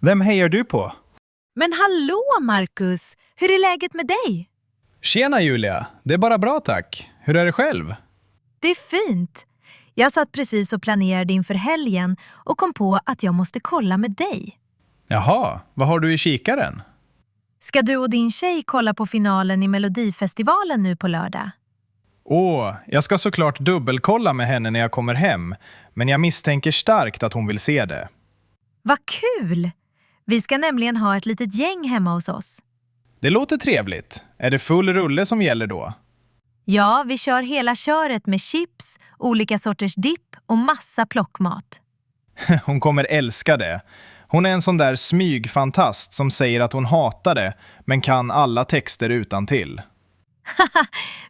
Vem hejar du på? Men hallå Marcus, hur är läget med dig? Tjena Julia, det är bara bra tack. Hur är det själv? Det är fint. Jag satt precis och planerade inför helgen och kom på att jag måste kolla med dig. Jaha, vad har du i kikaren? Ska du och din tjej kolla på finalen i Melodifestivalen nu på lördag? Jag ska såklart dubbelkolla med henne när jag kommer hem, men jag misstänker starkt att hon vill se det. Vad kul! Vi ska nämligen ha ett litet gäng hemma hos oss. Det låter trevligt. Är det full rulle som gäller då? Ja, vi kör hela köret med chips, olika sorters dipp och massa plockmat. Hon kommer älska det. Hon är en sån där smygfantast som säger att hon hatar det, men kan alla texter utantill.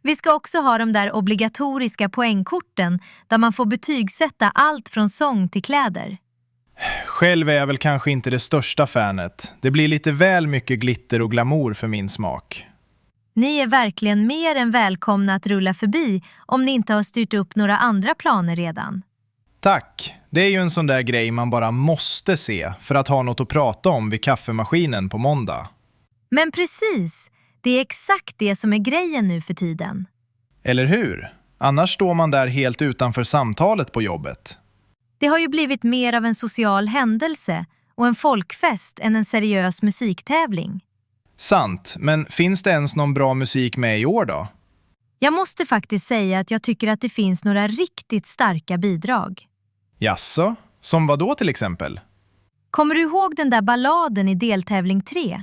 Vi ska också ha de där obligatoriska poängkorten där man får betygsätta allt från sång till kläder. Själv är jag väl kanske inte det största fanet. Det blir lite väl mycket glitter och glamour för min smak. Ni är verkligen mer än välkomna att rulla förbi om ni inte har styrt upp några andra planer redan. Tack. Det är ju en sån där grej man bara måste se för att ha något att prata om vid kaffemaskinen på måndag. Men precis, det är exakt det som är grejen nu för tiden. Eller hur? Annars står man där helt utanför samtalet på jobbet. Det har ju blivit mer av en social händelse och en folkfest än en seriös musiktävling. Sant, men finns det ens någon bra musik med i år då? Jag måste faktiskt säga att jag tycker att det finns några riktigt starka bidrag. Jaså? Som vad då till exempel? Kommer du ihåg den där balladen i deltävling 3?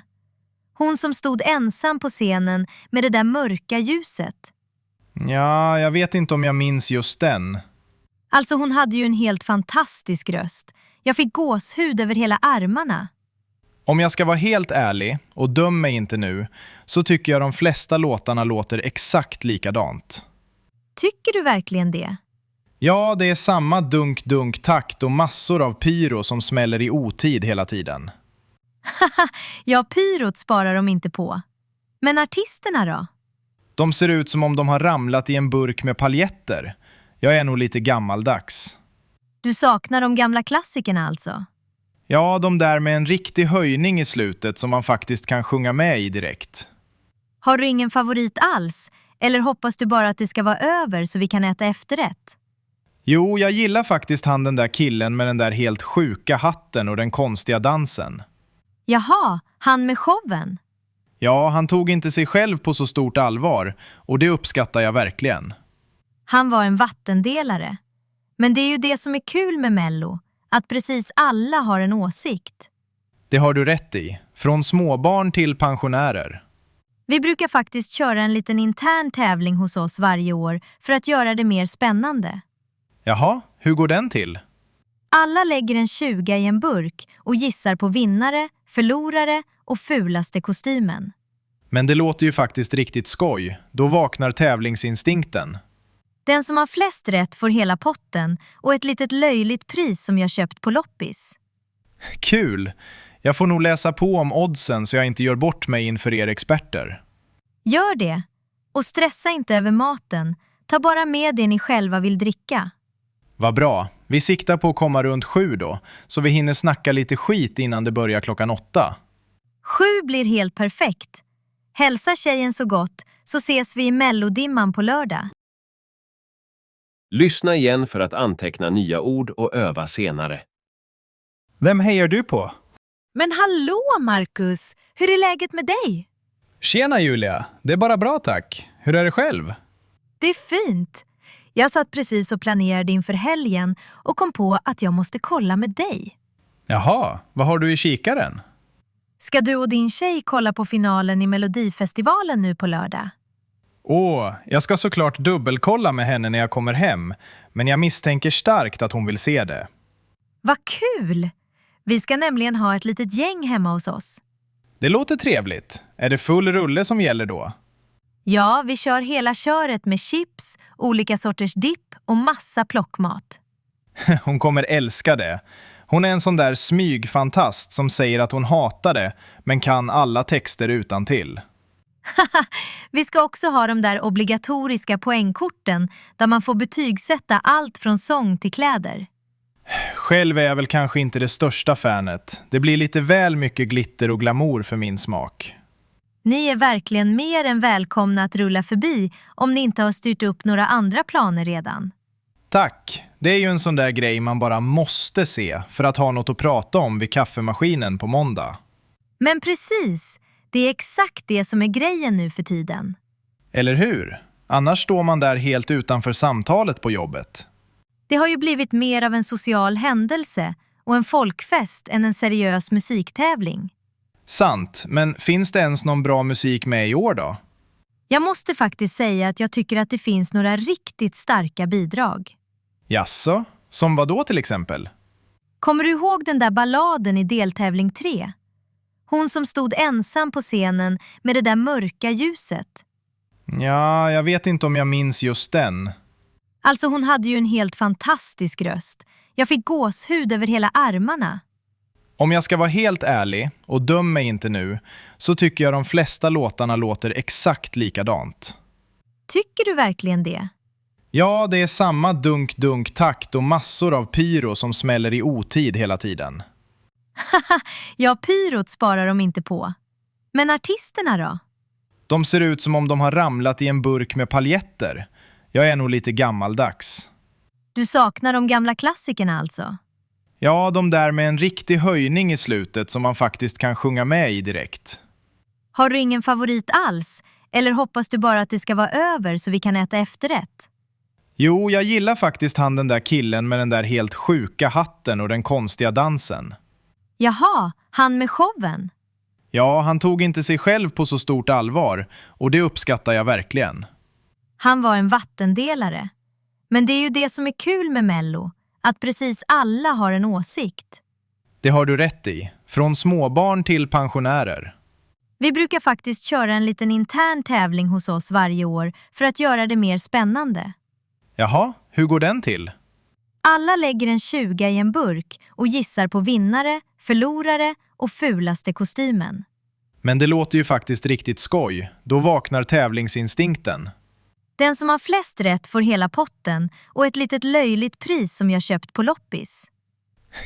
Hon som stod ensam på scenen med det där mörka ljuset. Ja, jag vet inte om jag minns just den. Alltså hon hade ju en helt fantastisk röst. Jag fick gåshud över hela armarna. Om jag ska vara helt ärlig, och döm mig inte nu, så tycker jag de flesta låtarna låter exakt likadant. Tycker du verkligen det? Ja, det är samma dunk-dunk-takt och massor av pyro som smäller i otid hela tiden. Ja, pyrot sparar de inte på. Men artisterna då? De ser ut som om de har ramlat i en burk med paljetter. Jag är nog lite gammaldags. Du saknar de gamla klassikerna alltså? Ja, de där med en riktig höjning i slutet som man faktiskt kan sjunga med i direkt. Har du ingen favorit alls? Eller hoppas du bara att det ska vara över så vi kan äta efterrätt? Jo, jag gillar faktiskt han den där killen med den där helt sjuka hatten och den konstiga dansen. Jaha, han med showen? Ja, han tog inte sig själv på så stort allvar och det uppskattar jag verkligen. Han var en vattendelare. Men det är ju det som är kul med Mello, att precis alla har en åsikt. Det har du rätt i. Från småbarn till pensionärer. Vi brukar faktiskt köra en liten intern tävling hos oss varje år för att göra det mer spännande. Jaha, hur går den till? Alla lägger en 20 i en burk och gissar på vinnare, förlorare och fulaste kostymen. Men det låter ju faktiskt riktigt skoj. Då vaknar tävlingsinstinkten. Den som har flest rätt får hela potten och ett litet löjligt pris som jag köpt på loppis. Kul! Jag får nog läsa på om oddsen så jag inte gör bort mig inför er experter. Gör det! Och stressa inte över maten. Ta bara med det ni själva vill dricka. Vad bra. Vi siktar på att komma runt 7 då, så vi hinner snacka lite skit innan det börjar klockan 8. 7 blir helt perfekt. Hälsa tjejen så gott så ses vi i Mellodimman på lördag. Lyssna igen för att anteckna nya ord och öva senare. Vem hejar du på? Men hallå Marcus, hur är läget med dig? Tjena Julia, det är bara bra tack. Hur är det själv? Det är fint. Jag satt precis och planerade inför helgen och kom på att jag måste kolla med dig. Jaha, vad har du i kikaren? Ska du och din tjej kolla på finalen i Melodifestivalen nu på lördag? Jag ska såklart dubbelkolla med henne när jag kommer hem, men jag misstänker starkt att hon vill se det. Vad kul! Vi ska nämligen ha ett litet gäng hemma hos oss. Det låter trevligt. Är det full rulle som gäller då? Ja, vi kör hela köret med chips, olika sorters dipp och massa plockmat. Hon kommer älska det. Hon är en sån där smygfantast som säger att hon hatar det, men kan alla texter utantill. Vi ska också ha de där obligatoriska poängkorten där man får betygsätta allt från sång till kläder. Själv är jag väl kanske inte det största fanet. Det blir lite väl mycket glitter och glamour för min smak. Ni är verkligen mer än välkomna att rulla förbi om ni inte har styrt upp några andra planer redan. Tack! Det är ju en sån där grej man bara måste se för att ha något att prata om vid kaffemaskinen på måndag. Men precis, det är exakt det som är grejen nu för tiden. Eller hur? Annars står man där helt utanför samtalet på jobbet. Det har ju blivit mer av en social händelse och en folkfest än en seriös musiktävling. Sant, men finns det ens någon bra musik med i år då? Jag måste faktiskt säga att jag tycker att det finns några riktigt starka bidrag. Jaså? Som vad då till exempel? Kommer du ihåg den där balladen i deltävling 3? Hon som stod ensam på scenen med det där mörka ljuset. Ja, jag vet inte om jag minns just den. Alltså hon hade ju en helt fantastisk röst. Jag fick gåshud över hela armarna. Om jag ska vara helt ärlig, och döm mig inte nu, så tycker jag de flesta låtarna låter exakt likadant. Tycker du verkligen det? Ja, det är samma dunk-dunk-takt och massor av pyro som smäller i otid hela tiden. Ja, pyrot sparar de inte på. Men artisterna då? De ser ut som om de har ramlat i en burk med paljetter. Jag är nog lite gammaldags. Du saknar de gamla klassikerna alltså? Ja, de där med en riktig höjning i slutet som man faktiskt kan sjunga med i direkt. Har du ingen favorit alls? Eller hoppas du bara att det ska vara över så vi kan äta efterrätt? Jo, jag gillar faktiskt han den där killen med den där helt sjuka hatten och den konstiga dansen. Jaha, han med showen. Ja, han tog inte sig själv på så stort allvar och det uppskattar jag verkligen. Han var en vattendelare. Men det är ju det som är kul med Mello, att precis alla har en åsikt. Det har du rätt i. Från småbarn till pensionärer. Vi brukar faktiskt köra en liten intern tävling hos oss varje år för att göra det mer spännande. Jaha, hur går den till? Alla lägger en 20 i en burk och gissar på vinnare, förlorare och fulaste kostymen. Men det låter ju faktiskt riktigt skoj. Då vaknar tävlingsinstinkten. Den som har flest rätt får hela potten och ett litet löjligt pris som jag köpt på loppis.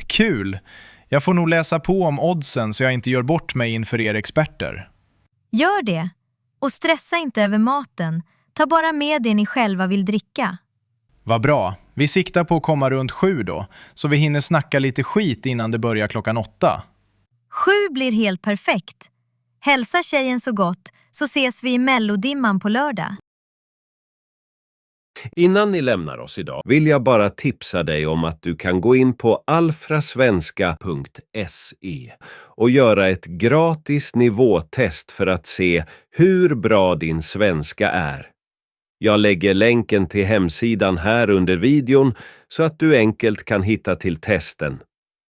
Kul! Jag får nog läsa på om oddsen så jag inte gör bort mig inför er experter. Gör det! Och stressa inte över maten. Ta bara med det ni själva vill dricka. Vad bra. Vi siktar på att komma runt 7 då, så vi hinner snacka lite skit innan det börjar klockan 8. 7 blir helt perfekt. Hälsa tjejen så gott så ses vi i Mellodimman på lördag. Innan ni lämnar oss idag vill jag bara tipsa dig om att du kan gå in på alfrasvenska.se och göra ett gratis nivåtest för att se hur bra din svenska är. Jag lägger länken till hemsidan här under videon så att du enkelt kan hitta till testen.